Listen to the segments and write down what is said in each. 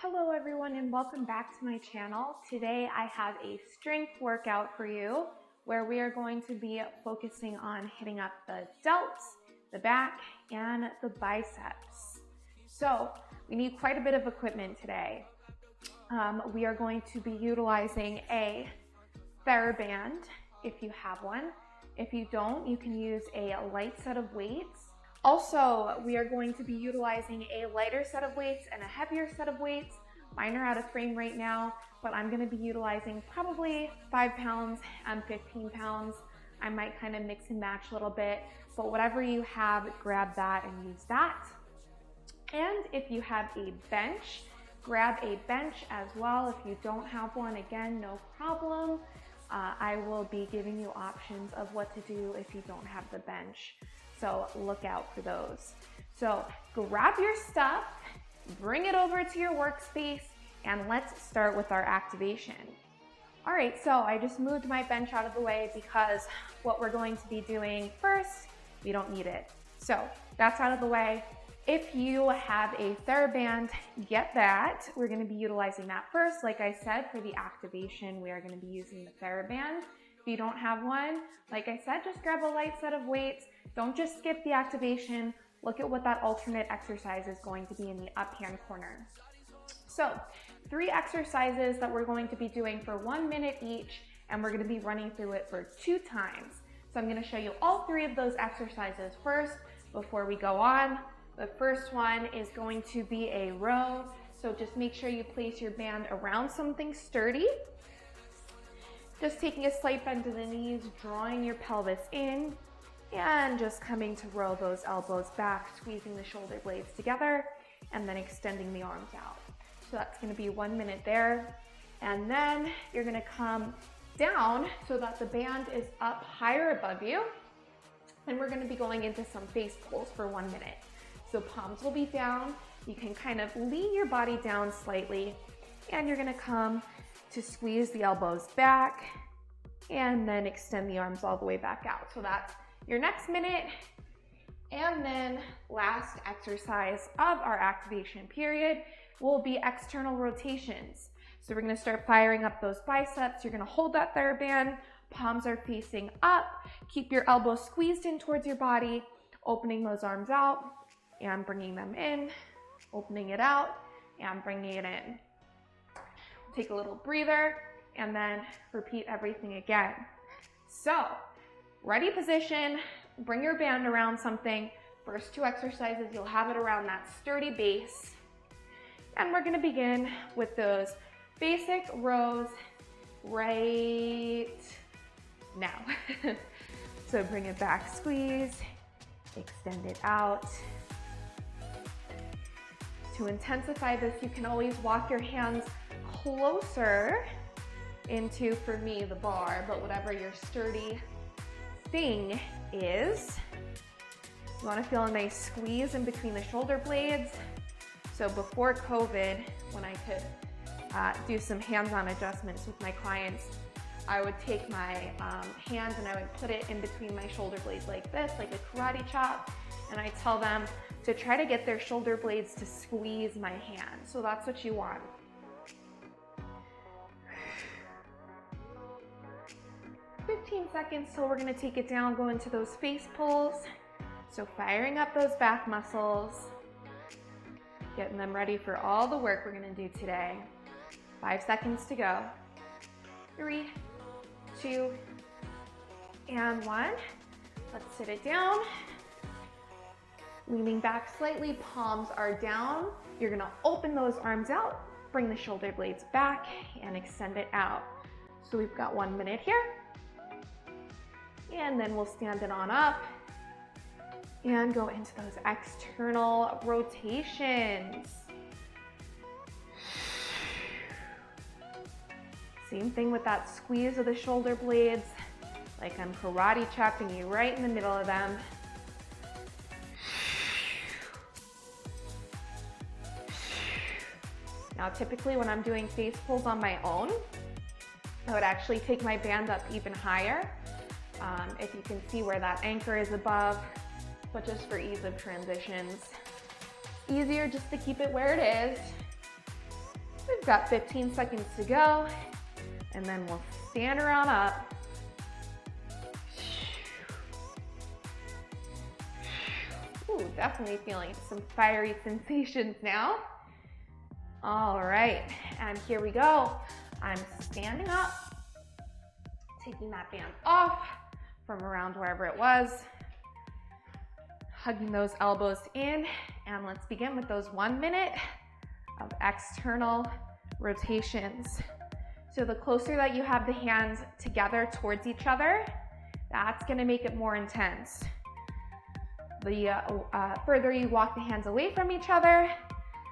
Hello everyone and welcome back to my channel. Today I have a strength workout for you where we are going to be focusing on hitting up the delts, the back, and the biceps. So we need quite a bit of equipment today. We are going to be utilizing a TheraBand if you have one. If you don't, you can use a light set of weights. Also, we are going to be utilizing a lighter set of weights and a heavier set of weights. Mine are out of frame right now, but I'm going to be utilizing probably 5 pounds and 15 pounds. I might kind of mix and match a little bit, but whatever you have, grab that and use that. And if you have a bench, grab a bench as well. If you don't have one, again, no problem. I will be giving you options of what to do if you don't have the bench. So look out for those. So grab your stuff, bring it over to your workspace, and let's start with our activation. All right, so I just moved my bench out of the way because what we're going to be doing first, we don't need it. So that's out of the way. If you have a TheraBand, get that. We're gonna be utilizing that first. Like I said, for the activation, we are gonna be using the TheraBand. If you don't have one, like I said, just grab a light set of weights. Don't just skip the activation. Look at what that alternate exercise is going to be in the up-hand corner. So 3 exercises that we're going to be doing for 1 minute each, and we're gonna be running through it for 2 times. So I'm gonna show you all 3 of those exercises first before we go on. The first one is going to be a row. So just make sure you place your band around something sturdy. Just taking a slight bend to the knees, drawing your pelvis in, and just coming to row those elbows back, squeezing the shoulder blades together, and then extending the arms out. So that's gonna be 1 minute there. And then you're gonna come down so that the band is up higher above you. And we're gonna be going into some face pulls for 1 minute. So palms will be down. You can kind of lean your body down slightly, and you're gonna come to squeeze the elbows back and then extend the arms all the way back out. So that's your next minute. And then last exercise of our activation period will be external rotations. So we're gonna start firing up those biceps. You're gonna hold that TheraBand, palms are facing up, keep your elbows squeezed in towards your body, opening those arms out and bringing them in, opening it out and bringing it in. Take a little breather and then repeat everything again. So, ready position, bring your band around something. First 2 exercises, you'll have it around that sturdy base. And we're gonna begin with those basic rows right now. So bring it back, squeeze, extend it out. To intensify this, you can always walk your hands closer into, for me, the bar, but whatever your sturdy thing is. You want to feel a nice squeeze in between the shoulder blades. So before COVID, when I could do some hands-on adjustments with my clients, I would take my hand and I would put it in between my shoulder blades like this, like a karate chop, and I tell them to try to get their shoulder blades to squeeze my hand. So that's what you want. "15 seconds till we're gonna take it down, go into those face pulls. So firing up those back muscles, getting them ready for all the work we're gonna do today. 5 seconds to go. 3, 2, and 1. Let's sit it down. Leaning back slightly, palms are down. You're gonna open those arms out, bring the shoulder blades back, and extend it out. So we've got 1 minute here. And then we'll stand it on up and go into those external rotations. Same thing with that squeeze of the shoulder blades, like I'm karate chopping you right in the middle of them. Now, typically when I'm doing face pulls on my own, I would actually take my band up even higher. If you can see where that anchor is above, but just for ease of transitions, easier just to keep it where it is. We've got 15 seconds to go, and then we'll stand around up. Ooh, definitely feeling some fiery sensations now. All right, and here we go. I'm standing up, taking that band off from around wherever it was, hugging those elbows in, and let's begin with those 1 minute of external rotations. So the closer that you have the hands together towards each other, that's gonna make it more intense. The further you walk the hands away from each other,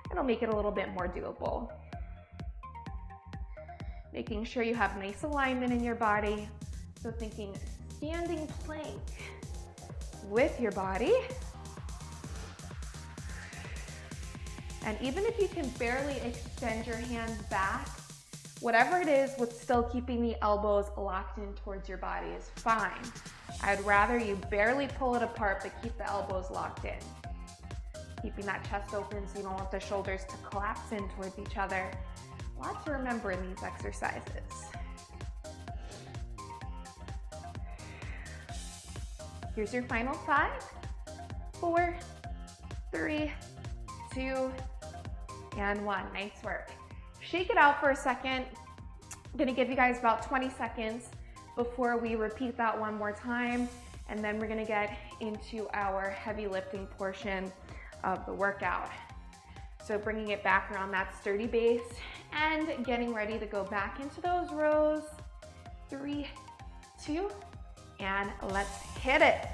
it'll make it a little bit more doable. Making sure you have nice alignment in your body. So thinking standing plank with your body. And even if you can barely extend your hands back, whatever it is with still keeping the elbows locked in towards your body is fine. I'd rather you barely pull it apart, but keep the elbows locked in. Keeping that chest open so you don't want the shoulders to collapse in towards each other. A lot to remember in these exercises. Here's your final 5, 4, 3, 2, and 1. Nice work. Shake it out for a second. I'm gonna give you guys about 20 seconds before we repeat that one more time, and then we're gonna get into our heavy lifting portion of the workout. So bringing it back around that sturdy base and getting ready to go back into those rows. 3, 2, and let's hit it.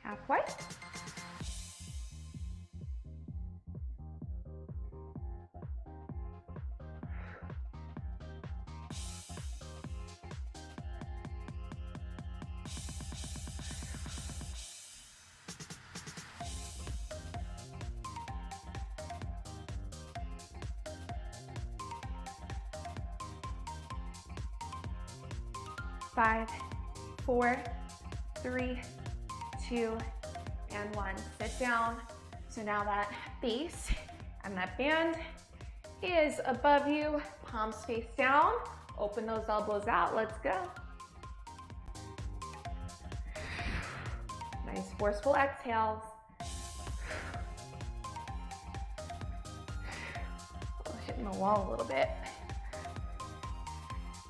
Halfway. Five, 4, 3, 2, and 1. Sit down. So now that base and that band is above you, palms face down. Open those elbows out. Let's go. Nice forceful exhales. Hitting the wall a little bit.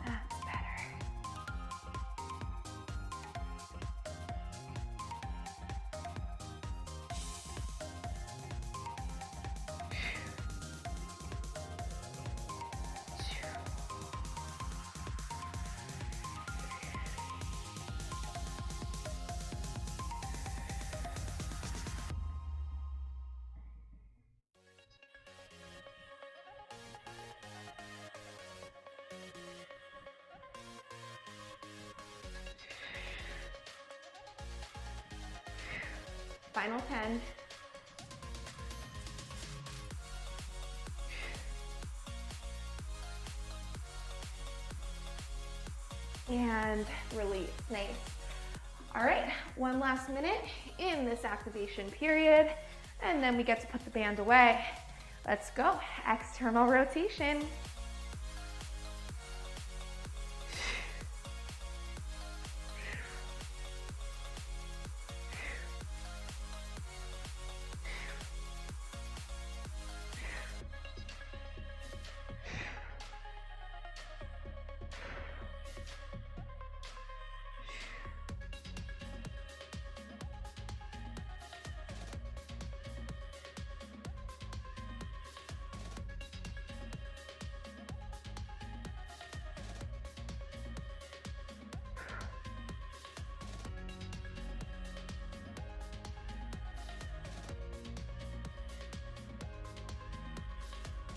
That's better. Final 10. And release. Nice. All right, one last minute in this activation period, and then we get to put the band away. Let's go. External rotation.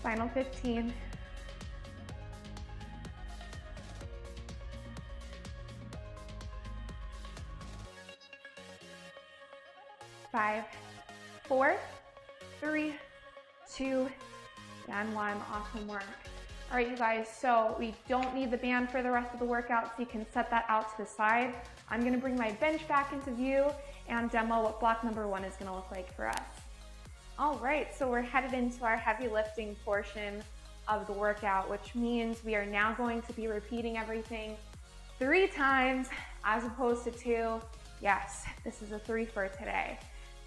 Final 15. 5, 4, 3, 2, and 1. Awesome work. All right, you guys, so we don't need the band for the rest of the workout, so you can set that out to the side. I'm gonna bring my bench back into view and demo what block number 1 is gonna look like for us. All right, so we're headed into our heavy lifting portion of the workout, which means we are now going to be repeating everything 3 times as opposed to 2. Yes, this is a 3 for today.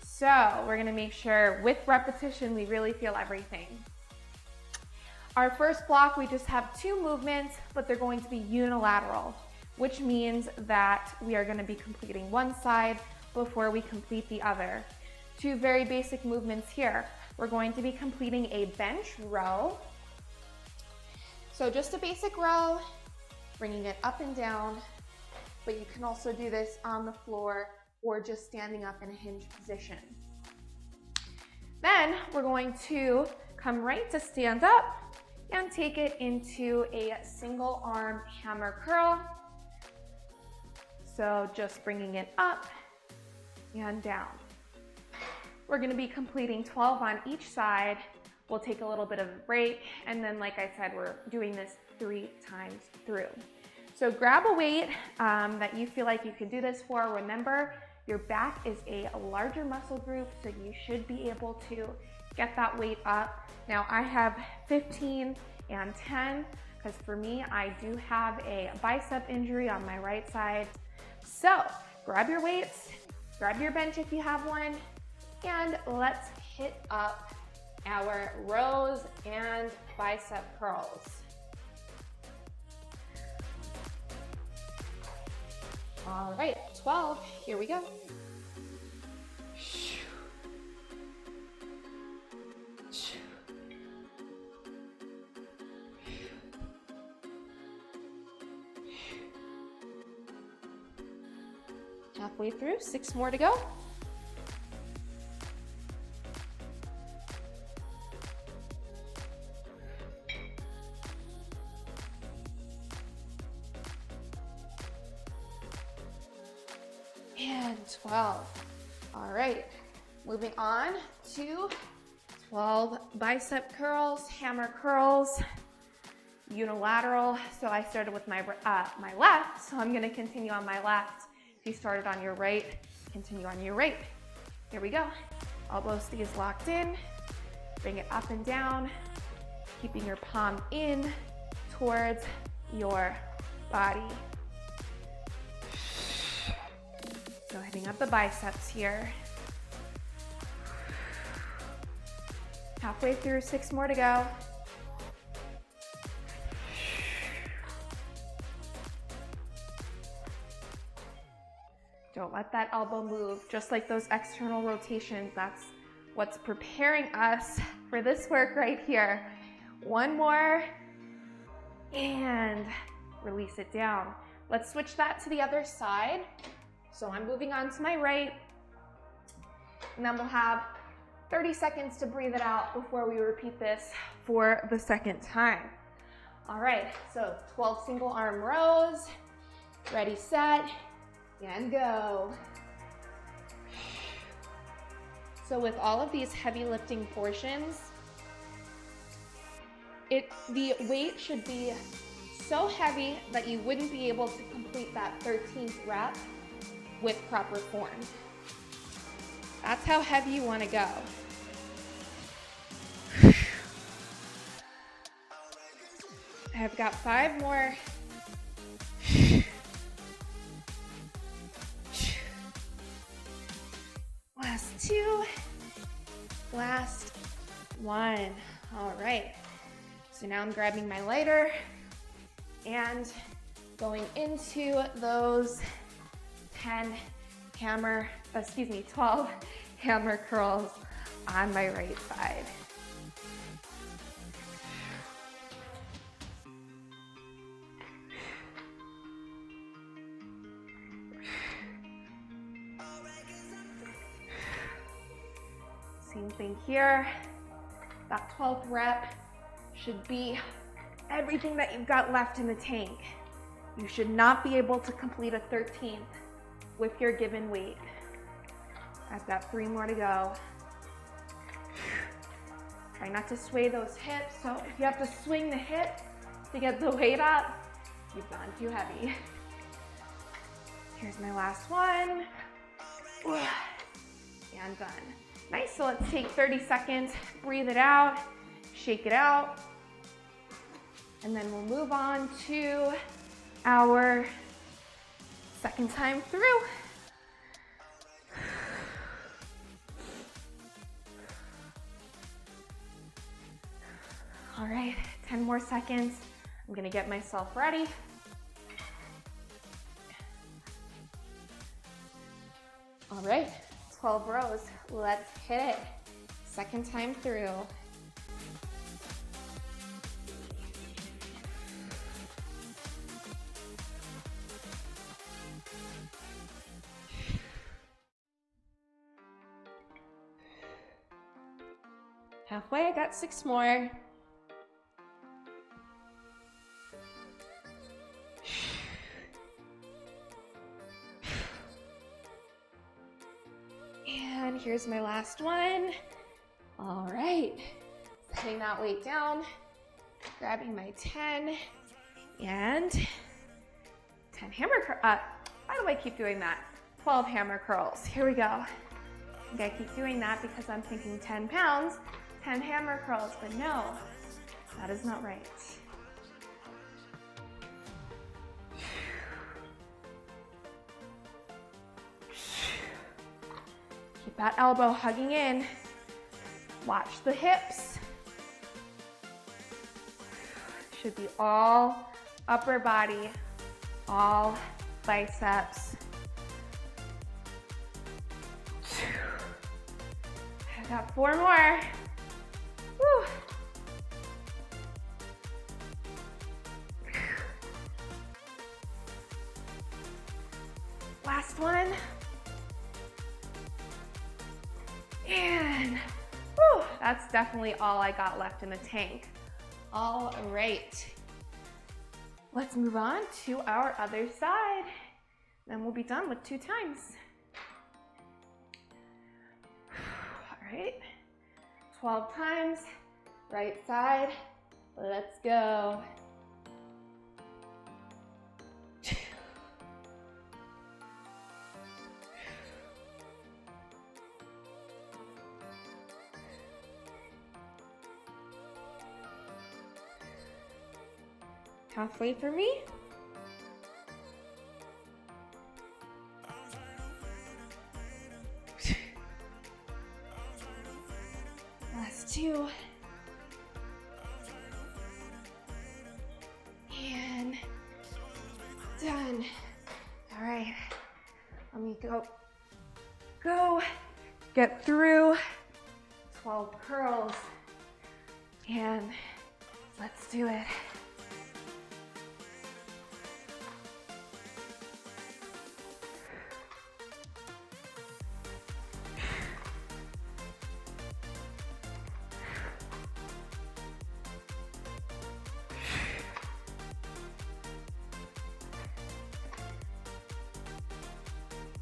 So we're gonna make sure with repetition, we really feel everything. Our first block, we just have 2 movements, but they're going to be unilateral, which means that we are gonna be completing one side before we complete the other. 2 very basic movements here. We're going to be completing a bench row. So just a basic row, bringing it up and down, but you can also do this on the floor or just standing up in a hinge position. Then we're going to come right to stand up and take it into a single arm hammer curl. So just bringing it up and down. We're gonna be completing 12 on each side. We'll take a little bit of a break, and then like I said, we're doing this 3 times through. So grab a weight that you feel like you can do this for. Remember, your back is a larger muscle group, so you should be able to get that weight up. Now I have 15 and 10, because for me, I do have a bicep injury on my right side. So grab your weights, grab your bench if you have one, and let's hit up our rows and bicep curls. All right, 12, here we go. Halfway through, 6 more to go. And 12. All right, moving on to 12 bicep curls, hammer curls, unilateral. So I started with my left, so I'm gonna continue on my left. If you started on your right, continue on your right. Here we go. Elbow stays locked in. Bring it up and down, keeping your palm in towards your body. So hitting up the biceps here. Halfway through, 6 more to go. Don't let that elbow move. Just like those external rotations, that's what's preparing us for this work right here. 1 more, and release it down. Let's switch that to the other side. So I'm moving on to my right, and then we'll have 30 seconds to breathe it out before we repeat this for the second time. All right, so 12 single arm rows, ready, set, and go. So with all of these heavy lifting portions, the weight should be so heavy that you wouldn't be able to complete that 13th rep with proper form. That's how heavy you want to go. I've got 5 more. Last 2. Last 1. All right. So now I'm grabbing my lighter and going into those 12 hammer curls on my right side. Same thing here. That 12th rep should be everything that you've got left in the tank. You should not be able to complete a 13th with your given weight. I've got 3 more to go. Try not to sway those hips. So if you have to swing the hips to get the weight up, you've gone too heavy. Here's my last one. And done. Nice, so let's take 30 seconds, breathe it out, shake it out, and then we'll move on to our second time through. All right, 10 more seconds. I'm gonna get myself ready. All right, 12 rows, let's hit it. Second time through. Halfway, I got 6 more. And here's my last one. All right, setting that weight down, grabbing my 10 and 10 hammer curls. Why do I keep doing that? 12 hammer curls. Here we go. I think I keep doing that because I'm thinking 10 pounds, 10 hammer curls, but no, that is not right. Keep that elbow hugging in. Watch the hips. Should be all upper body, all biceps. I got 4 more. Woo. Last one. And whew, that's definitely all I got left in the tank. All right, let's move on to our other side. Then we'll be done with 2 times. All right, 12 times, right side, let's go. Halfway for me. Last 2. And done. All right, let me go, get through 12 curls, and let's do it.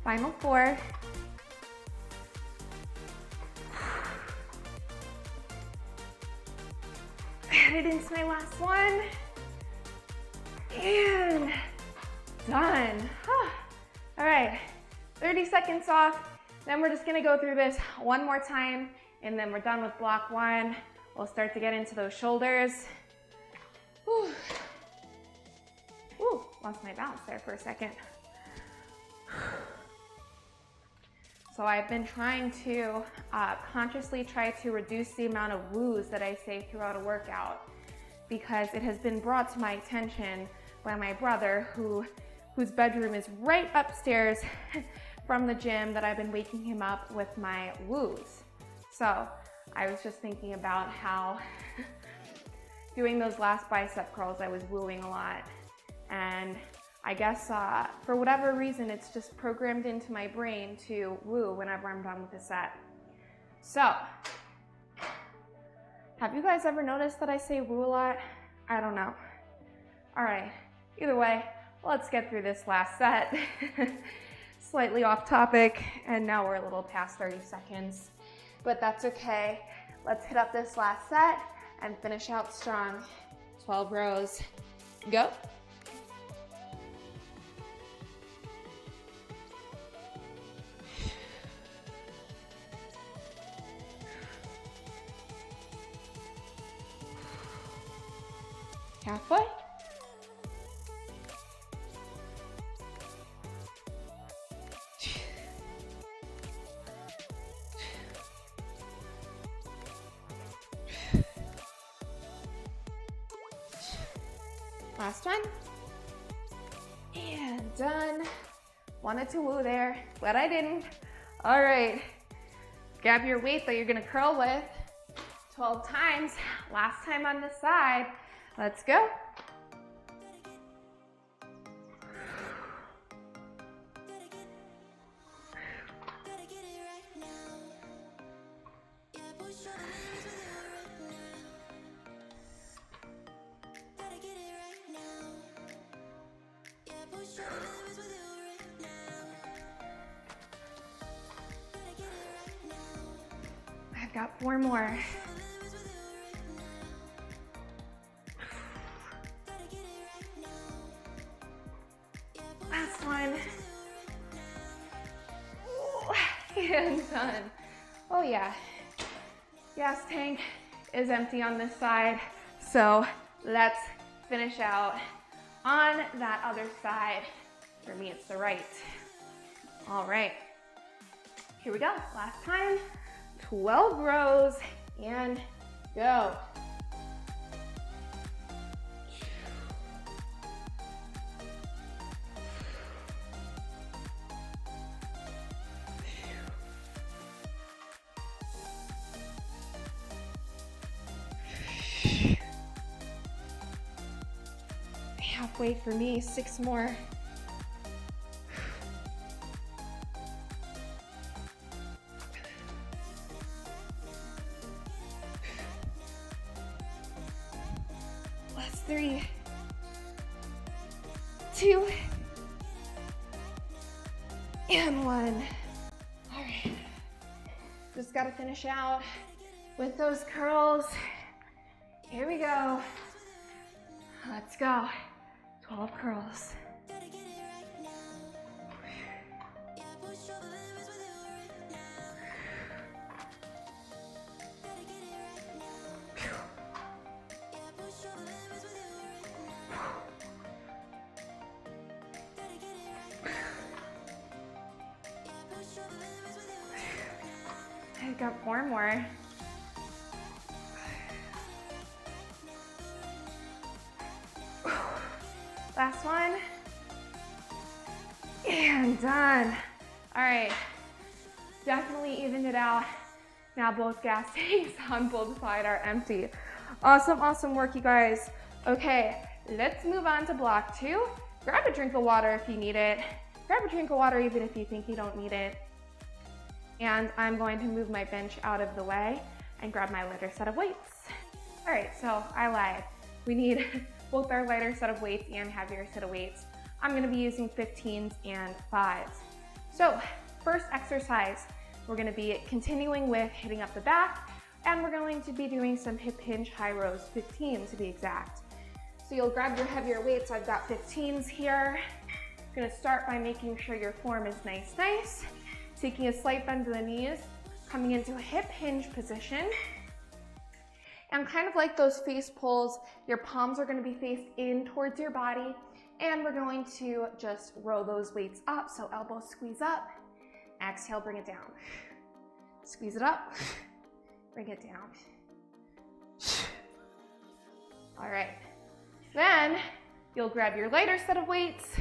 Final 4. Headed into my last one. And done. All right, 30 seconds off. Then we're just gonna go through this one more time, and then we're done with block 1. We'll start to get into those shoulders. Whew. Ooh, lost my balance there for a second. So I've been trying to consciously try to reduce the amount of woos that I say throughout a workout, because it has been brought to my attention by my brother, whose bedroom is right upstairs from the gym, that I've been waking him up with my woos. So I was just thinking about how doing those last bicep curls, I was wooing a lot. And I guess for whatever reason, it's just programmed into my brain to woo whenever I'm done with a set. So, have you guys ever noticed that I say woo a lot? I don't know. All right, either way, let's get through this last set. slightly off topic, and now we're a little past 30 seconds, but that's okay. Let's hit up this last set and finish out strong. 12 rows, go. Halfway. Last one. And done. Wanted to woo there, but I didn't. All right. Grab your weight that you're gonna curl with 12 times. Last time on this side. Let's go. I've got 4 more. Last one. And done. Oh yeah. Gas tank is empty on this side. So let's finish out on that other side. For me, it's the right. All right. Here we go. Last time. 12 rows and go. Halfway for me, 6 more. Last 3, 2, and 1. All right, just gotta finish out with those curls. Here we go. Let's go. 12 curls. I've got 4 more. Last one. And done. All right, definitely evened it out. Now both gas tanks on both sides are empty. Awesome, awesome work, you guys. Okay, let's move on to block 2. Grab a drink of water if you need it. Grab a drink of water even if you think you don't need it. And I'm going to move my bench out of the way and grab my lighter set of weights. All right, so I lied. We need both our lighter set of weights and heavier set of weights. I'm gonna be using 15s and 5s. So first exercise, we're gonna be continuing with hitting up the back, and we're going to be doing some hip hinge high rows, 15 to be exact. So you'll grab your heavier weights. I've got 15s here. I'm gonna start by making sure your form is nice. Taking a slight bend to the knees, coming into a hip hinge position. And kind of like those face pulls, your palms are gonna be faced in towards your body, and we're going to just row those weights up. So elbows squeeze up, exhale, bring it down. Squeeze it up, bring it down. All right, then you'll grab your lighter set of weights,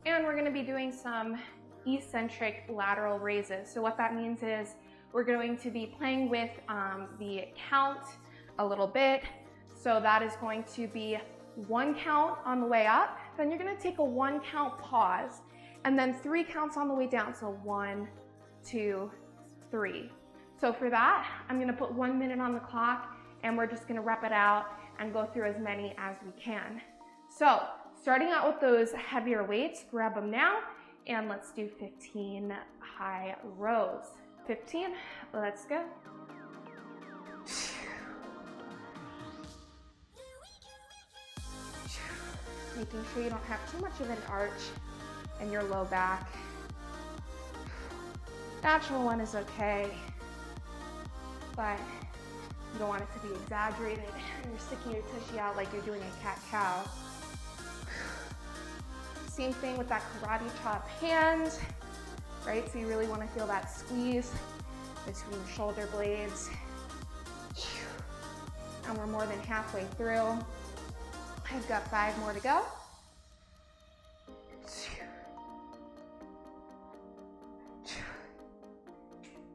and we're gonna be doing some eccentric lateral raises. So what that means is we're going to be playing with the count a little bit. So that is going to be 1 count on the way up, then you're gonna take a 1 count pause, and then 3 counts on the way down. So 1, 2, 3. So for that, I'm gonna put 1 minute on the clock, and we're just gonna rep it out and go through as many as we can. So starting out with those heavier weights, grab them now, And let's do 15 high rows. 15, let's go. Making sure you don't have too much of an arch in your low back. Natural one is okay, but you don't want it to be exaggerated. You're sticking your tushy out like you're doing a cat-cow. Same thing with that karate chop hand, right? So you really want to feel that squeeze between the shoulder blades. And we're more than halfway through. I've got 5 more to go.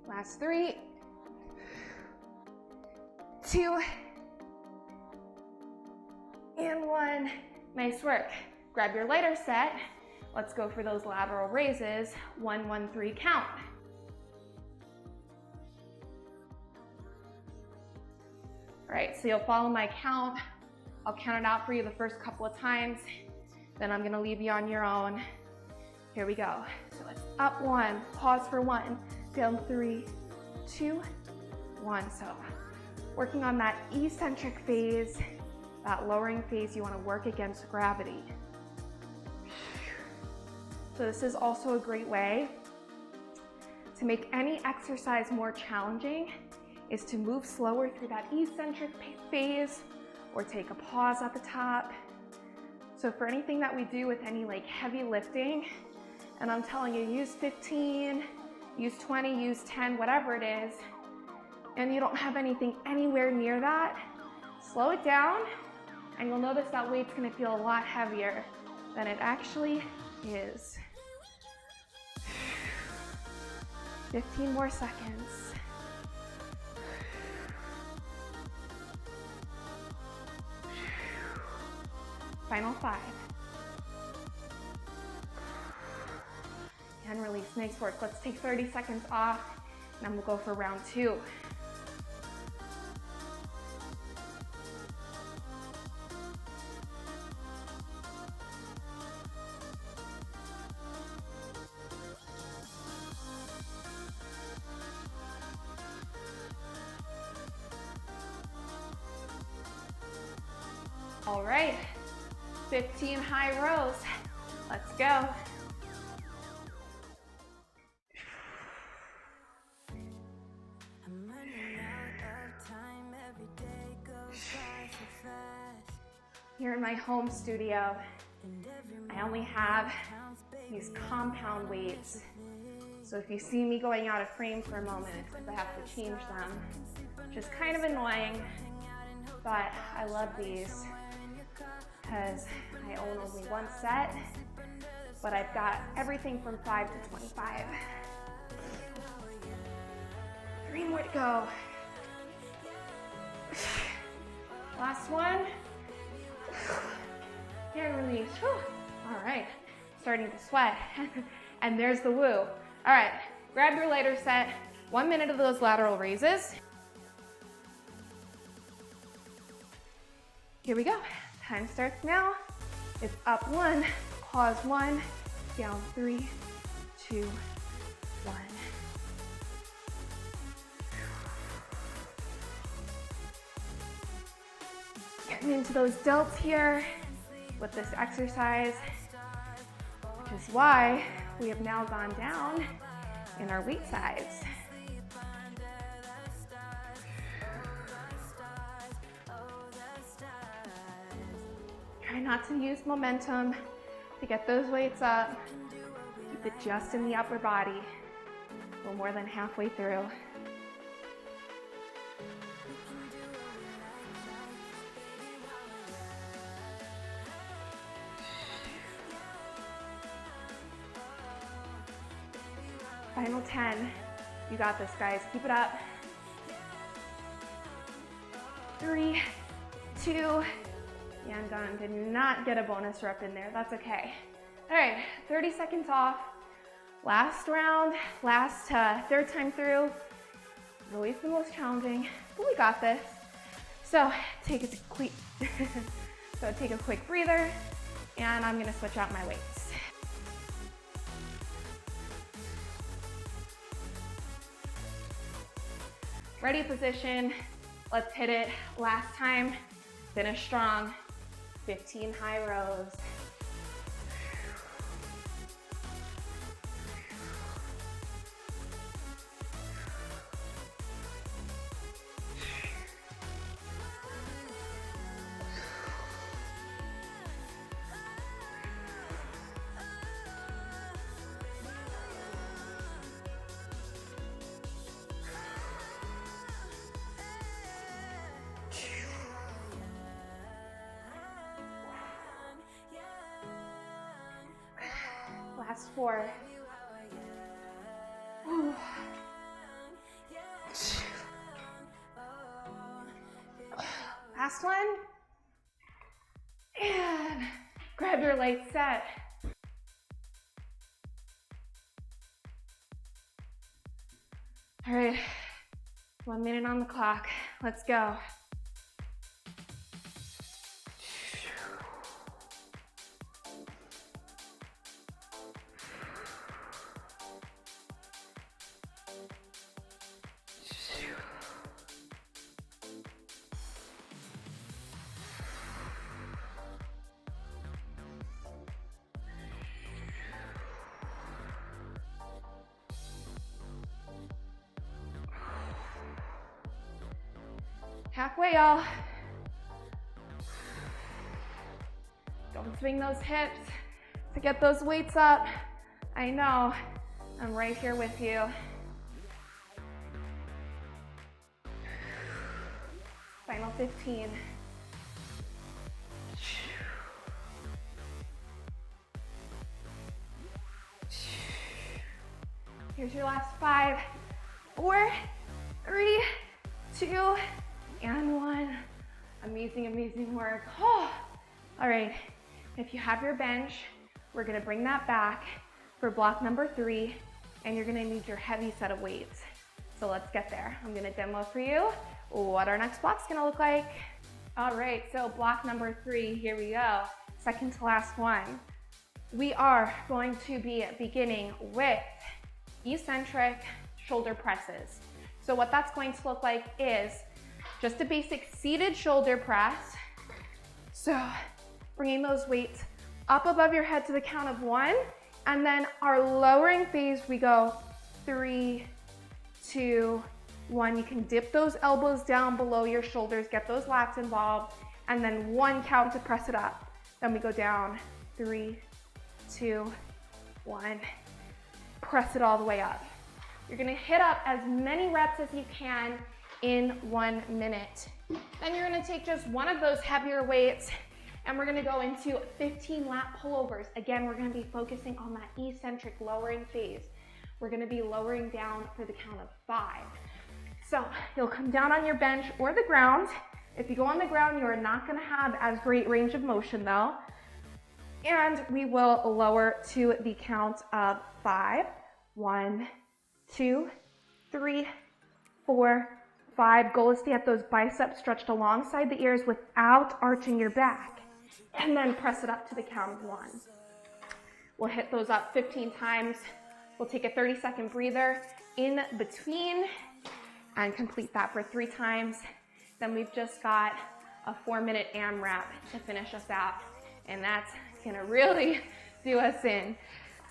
Last 3, 2, and 1. Nice work. Grab your lighter set. Let's go for those lateral raises. 1, 1, 3 count. All right, so you'll follow my count. I'll count it out for you the first couple of times. Then I'm gonna leave you on your own. Here we go. So it's up 1, pause for 1, down 3, 2, 1. So working on that eccentric phase, that lowering phase, you wanna work against gravity. So this is also a great way to make any exercise more challenging, is to move slower through that eccentric phase or take a pause at the top. So for anything that we do with any like heavy lifting, and I'm telling you, use 15, use 20, use 10, whatever it is, and you don't have anything anywhere near that, slow it down, and you'll notice that weight's gonna feel a lot heavier than it actually is. 15 more seconds. Final 5. And release, nice work. Let's take 30 seconds off, and then we'll go for round 2. All right, 15 high rows. Let's go. Here in my home studio, I only have these compound weights. So if you see me going out of frame for a moment, it's because I have to change them, which is kind of annoying, but I love these because I own only one set, but I've got everything from 5 to 25. 3 more to go. Last one. And release. Whew. All right, starting to sweat. And there's the woo. All right, grab your lighter set. 1 minute of those lateral raises. Here we go. Time starts now. It's up 1, pause 1, down 3, 2, 1. Getting into those delts here with this exercise, which is why we have now gone down in our weight size. Try not to use momentum to get those weights up. Keep it just in the upper body. We're more than halfway through. Final 10. You got this, guys. Keep it up. 3, 2, and done. Did not get a bonus rep in there. That's okay. All right, 30 seconds off. Last round, last third time through. Always the most challenging, but we got this. So take a quick breather, and I'm gonna switch out my weights. Ready position. Let's hit it. Last time. Finish strong. 15 high rows. Last 4. Ooh. Last one. And grab your leg set. All right, 1 minute on the clock. Let's go. Halfway, y'all. Don't swing those hips to get those weights up. I know, I'm right here with you. Final 15. Here's your last 5, 4, 3, 2, and 1. Amazing, amazing work. Oh. All right, if you have your bench, we're gonna bring that back for block number 3, and you're gonna need your heavy set of weights. So let's get there. I'm gonna demo for you what our next block's gonna look like. All right, so block number 3, here we go. Second to last one. We are going to be beginning with eccentric shoulder presses. So what that's going to look like is just a basic seated shoulder press. So bringing those weights up above your head to the count of 1. And then our lowering phase, we go 3, 2, 1. You can dip those elbows down below your shoulders, get those lats involved, and then 1 count to press it up. Then we go down, 3, 2, 1. Press it all the way up. You're gonna hit up as many reps as you can in 1 minute. Then you're gonna take just one of those heavier weights and we're gonna go into 15 lat pullovers. Again, we're gonna be focusing on that eccentric lowering phase. We're gonna be lowering down for the count of 5. So you'll come down on your bench or the ground. If you go on the ground, you are not gonna have as great range of motion though. And we will lower to the count of 5. 1, 2, 3, 4, 5. Goal is to get those biceps stretched alongside the ears without arching your back. And then press it up to the count of 1. We'll hit those up 15 times. We'll take a 30-second breather in between and complete that for 3 times. Then we've just got a 4-minute AMRAP to finish us out. And that's gonna really do us in.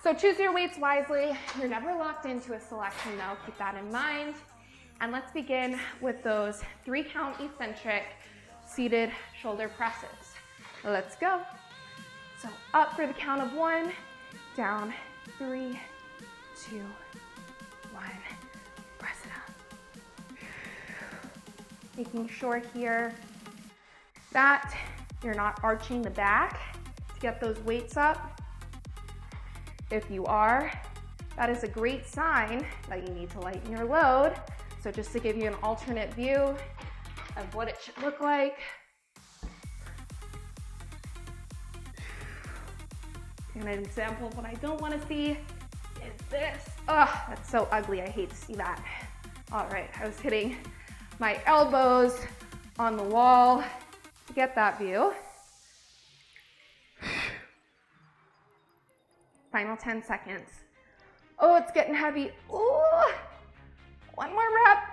So choose your weights wisely. You're never locked into a selection though, keep that in mind. And let's begin with those 3-count eccentric seated shoulder presses. Let's go. So up for the count of 1, down, 3, 2, 1, press it up. Making sure here that you're not arching the back to get those weights up. If you are, that is a great sign that you need to lighten your load. So just to give you an alternate view of what it should look like. And an example of what I don't want to see is this. Ugh, that's so ugly, I hate to see that. All right, I was hitting my elbows on the wall to get that view. Final 10 seconds. Oh, it's getting heavy. Ooh, 1 more rep.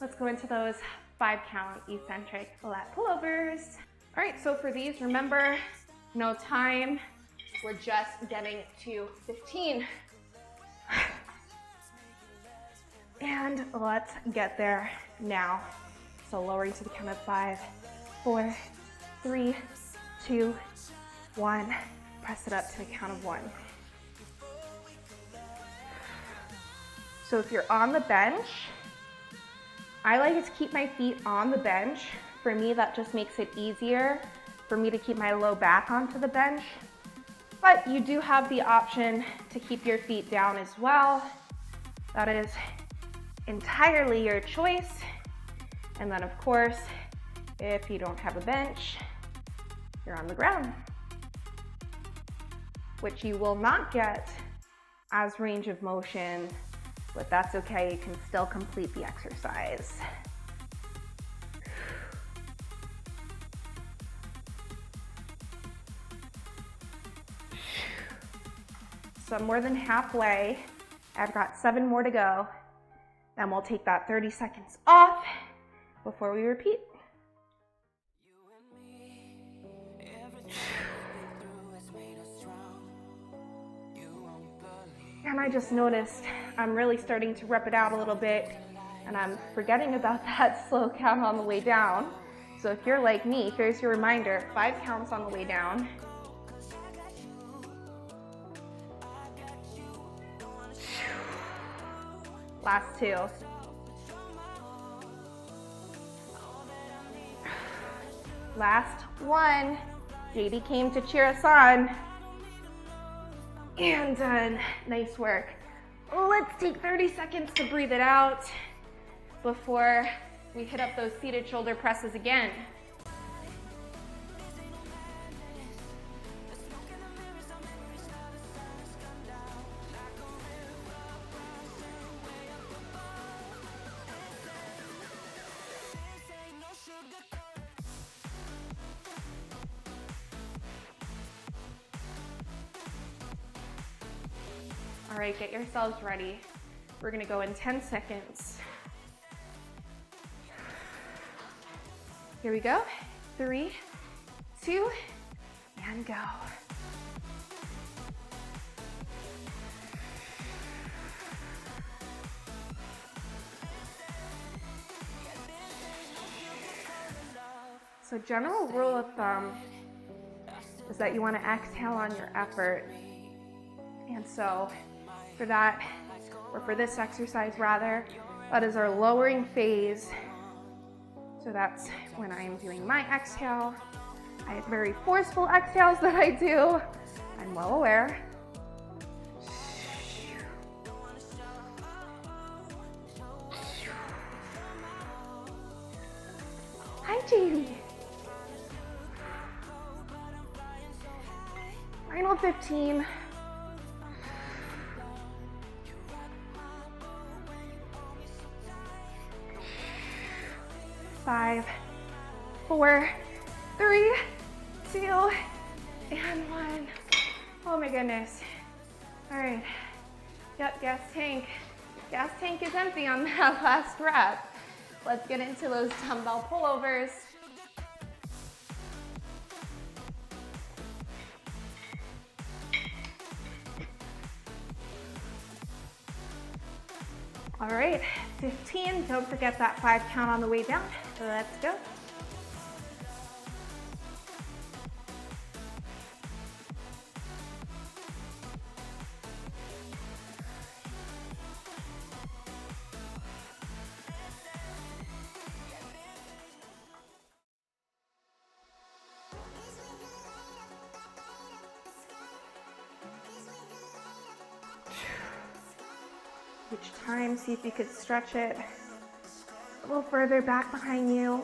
Let's go into those 5-count eccentric lat pullovers. All right, so for these, remember, no time. We're just getting to 15. And let's get there now. So lowering to the count of 5, 4, 3, 2, 1. Press it up to the count of 1. So if you're on the bench, I like to keep my feet on the bench. For me, that just makes it easier for me to keep my low back onto the bench. But you do have the option to keep your feet down as well. That is entirely your choice. And then of course, if you don't have a bench, you're on the ground, which you will not get as range of motion, but that's okay, you can still complete the exercise. So I'm more than halfway. I've got 7 more to go. Then we'll take that 30 seconds off before we repeat. And I just noticed I'm really starting to rep it out a little bit, and I'm forgetting about that slow count on the way down. So if you're like me, here's your reminder, 5 counts on the way down. Last 2. Last 1. JD came to cheer us on. And done. Nice work. Let's take 30 seconds to breathe it out before we hit up those seated shoulder presses again. All right, get yourselves ready. We're gonna go in 10 seconds. Here we go. 3, 2, and go. So general rule of thumb is that you want to exhale on your effort. And so for that, or for this exercise rather, that is our lowering phase. So that's when I am doing my exhale. I have very forceful exhales that I do. I'm well aware. Hi, JD. Final 15. 5, 4, 3, 2, and 1. Oh my goodness. All right. Yep, gas tank. Gas tank is empty on that last rep. Let's get into those dumbbell pullovers. All right, 15. Don't forget that 5 count on the way down. So let's go. Each time, see if you could stretch it a little further back behind you.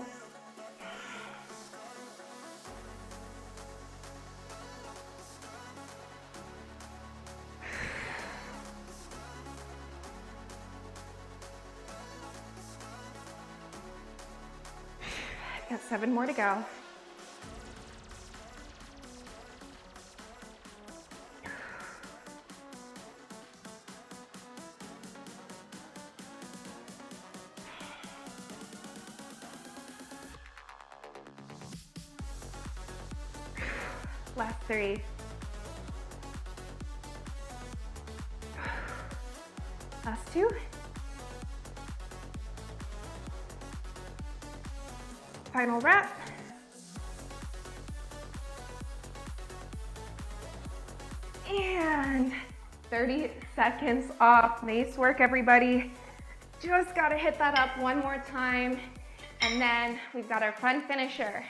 Got 7 more to go. Last 3. Last 2. Final rep. And 30 seconds off. Nice work, everybody. Just gotta hit that up one more time. And then we've got our fun finisher.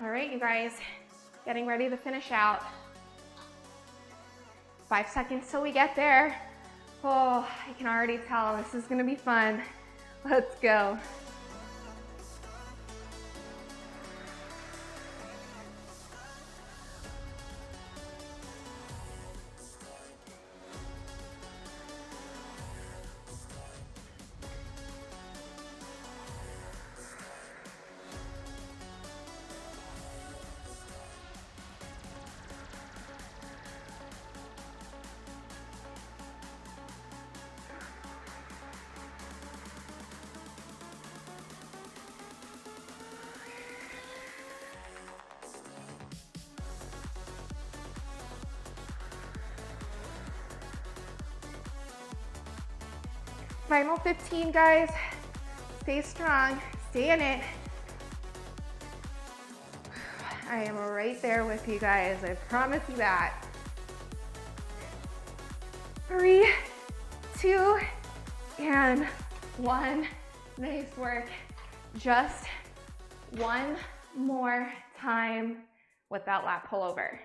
All right, you guys, getting ready to finish out. 5 seconds till we get there. Oh, I can already tell this is gonna be fun. Let's go. Final 15, guys. Stay strong, stay in it. I am right there with you guys, I promise you that. 3, 2, and 1. Nice work. Just one more time with that lat pullover.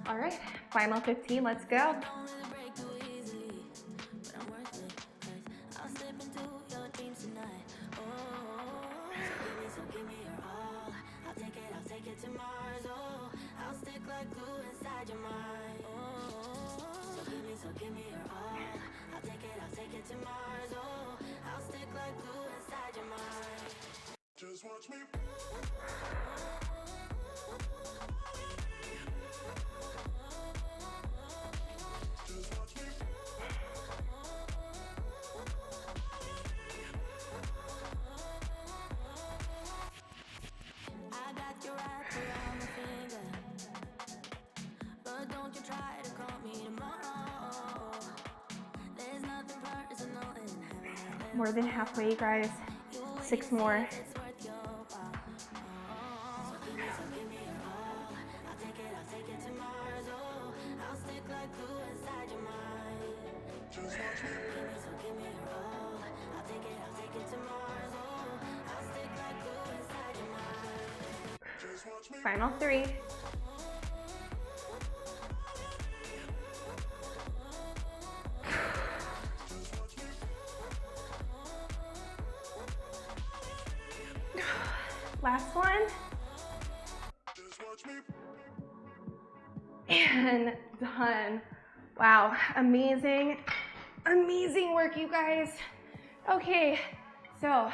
All right, final 15, let's go. Just watch me. More than halfway, you guys. 6 more. Final 3. Last one. And done. Wow, amazing, amazing work, you guys. Okay, so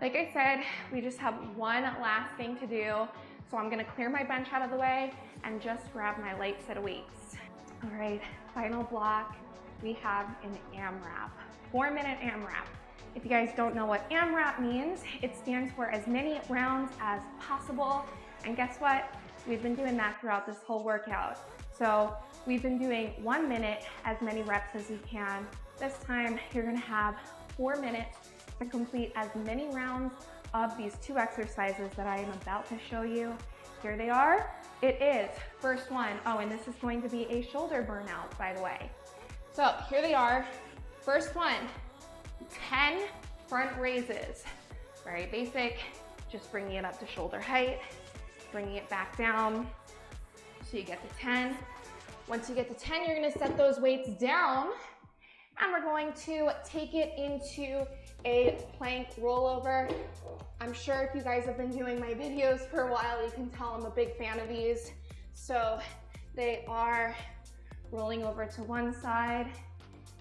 like I said, we just have one last thing to do. So I'm gonna clear my bench out of the way and just grab my light set of weights. All right, final block, we have an AMRAP, 4-minute AMRAP. If you guys don't know what AMRAP means, it stands for as many rounds as possible. And guess what? We've been doing that throughout this whole workout. So we've been doing 1 minute, as many reps as you can. This time, you're gonna have 4 minutes to complete as many rounds of these 2 exercises that I am about to show you. Here they are. It is first one. Oh, and this is going to be a shoulder burnout, by the way. So here they are. First one, 10 front raises. Very basic, just bringing it up to shoulder height, bringing it back down. So you get to 10. Once you get to 10, you're gonna set those weights down, and we're going to take it into a plank rollover. I'm sure if you guys have been doing my videos for a while, you can tell I'm a big fan of these. So they are rolling over to one side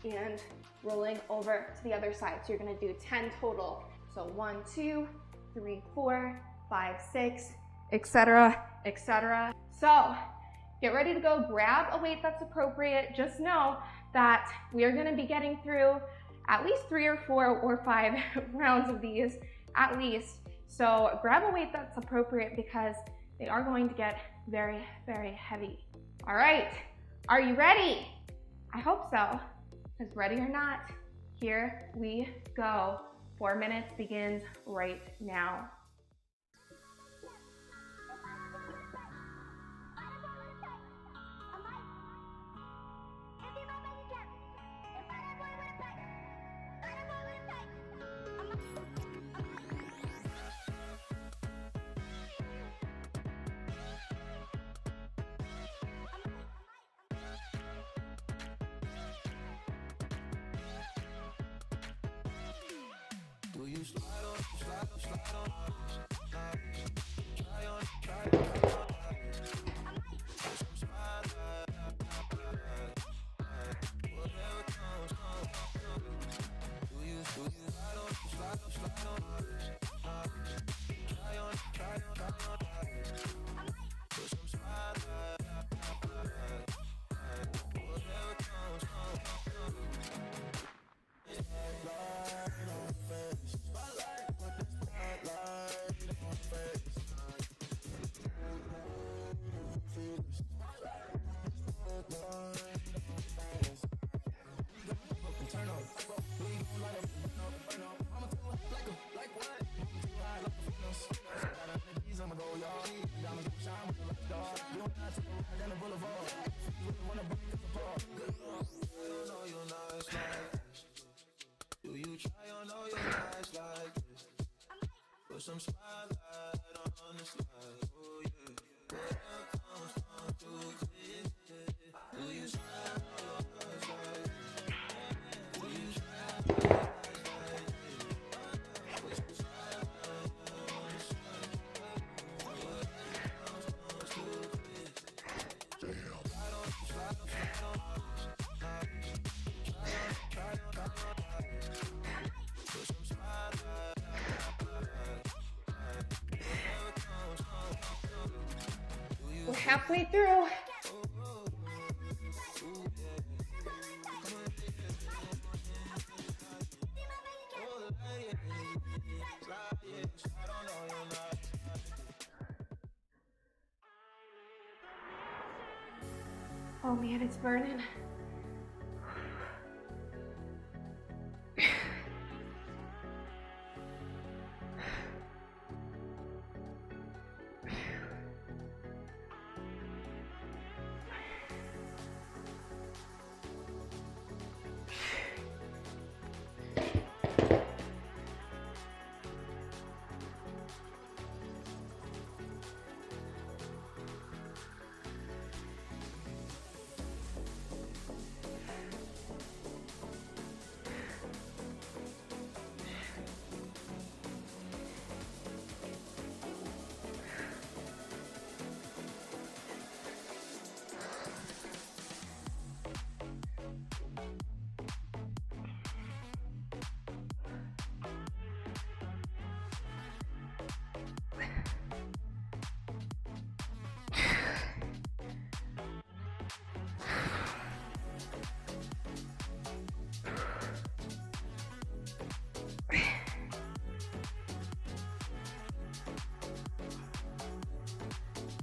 and rolling over to the other side. So you're gonna do 10 total. So 1, 2, 3, 4, 5, 6, etc., etc. So get ready to go, grab a weight that's appropriate. Just know that we are gonna be getting through at least 3 or 4 or 5 rounds of these, at least. So grab a weight that's appropriate because they are going to get very, very heavy. All right, are you ready? I hope so, because ready or not, here we go. 4 minutes begins right now. Some spotlight on the slide, oh yeah. Comes to clear. Do you smile on your side? Do you smile on We're halfway through. Oh man, it's burning.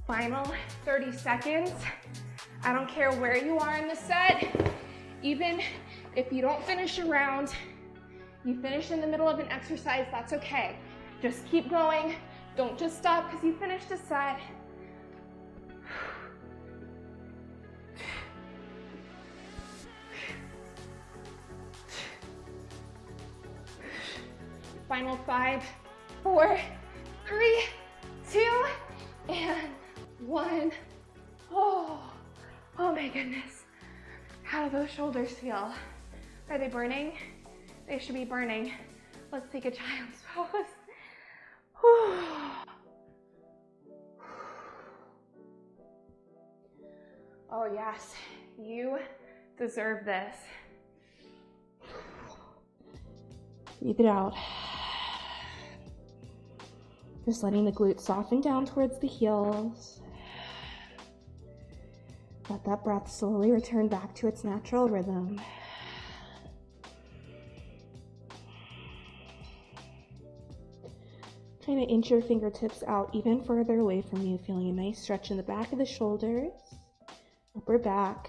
Final 30 seconds. I don't care where you are in the set. Even if you don't finish a round, you finish in the middle of an exercise, that's okay. Just keep going. Don't just stop because you finished a set. Final 5, 4, 3, 2, and 1. Oh my goodness. How do those shoulders feel? Are they burning? They should be burning Let's take a child's pose. Oh yes, you deserve this. Breathe it out. Just letting the glutes soften down towards the heels. Let that breath slowly return back to its natural rhythm. Trying to inch your fingertips out even further away from you, feeling a nice stretch in the back of the shoulders, upper back.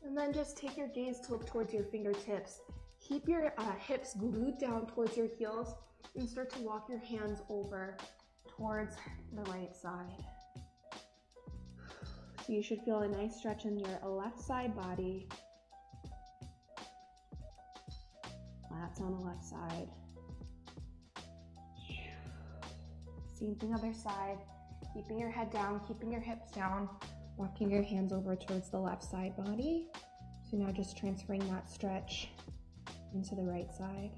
And then just take your gaze towards your fingertips. Keep your hips glued down towards your heels and start to walk your hands over towards the right side. So you should feel a nice stretch in your left side body. Lats on the left side. Same thing other side. Keeping your head down, keeping your hips down, walking your hands over towards the left side body. So now just transferring that stretch into the right side.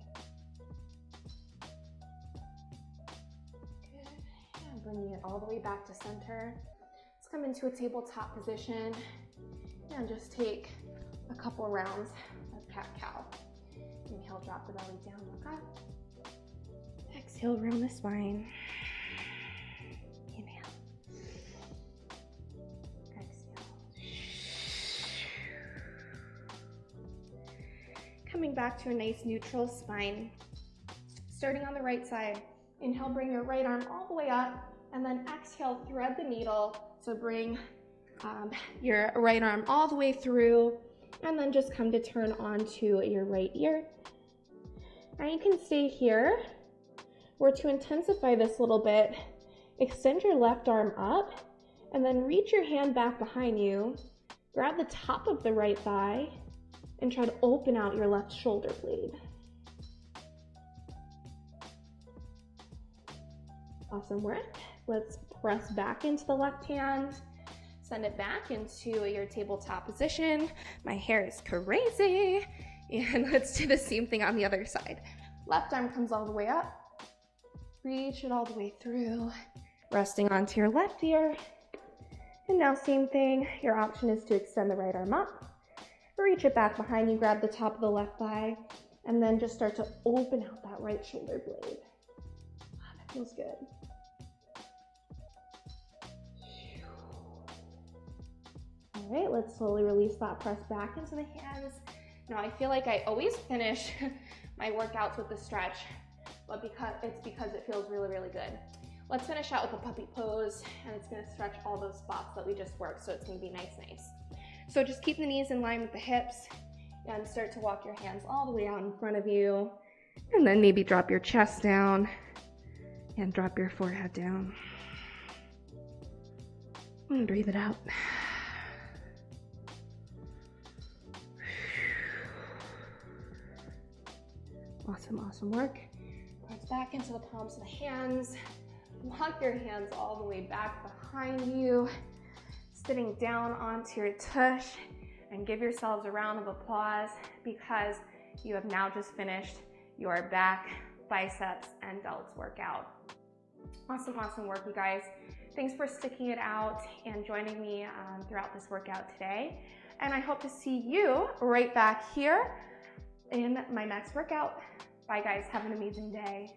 Good. And bringing it all the way back to center. Let's come into a tabletop position and just take a couple rounds of cat-cow. Inhale, drop the belly down, look up. Exhale, round the spine. Inhale. Exhale. Coming back to a nice neutral spine. Starting on the right side. Inhale, bring your right arm all the way up, and then exhale, thread the needle. So bring your right arm all the way through, and then just come to turn onto your right ear. Now you can stay here, or to intensify this a little bit, extend your left arm up, and then reach your hand back behind you, grab the top of the right thigh, and try to open out your left shoulder blade. Awesome work. Let's press back into the left hand, send it back into your tabletop position. My hair is crazy. And let's do the same thing on the other side. Left arm comes all the way up. Reach it all the way through, resting onto your left ear. And now same thing, your option is to extend the right arm up, reach it back behind you, grab the top of the left thigh, and then just start to open out that right shoulder blade. Wow, that feels good. All right, let's slowly release that press back into the hands. Now I feel like I always finish my workouts with the stretch, but it's because it feels really, really good. Let's finish out with a puppy pose, and it's gonna stretch all those spots that we just worked, so it's gonna be nice. So just keep the knees in line with the hips, and start to walk your hands all the way out in front of you, and then maybe drop your chest down, and drop your forehead down. And breathe it out. Awesome work. Press back into the palms of the hands. Walk your hands all the way back behind you, sitting down onto your tush, and give yourselves a round of applause because you have now just finished your back, biceps, and delts workout. Awesome work, you guys. Thanks for sticking it out and joining me throughout this workout today. And I hope to see you right back here in my next workout. Bye guys, have an amazing day.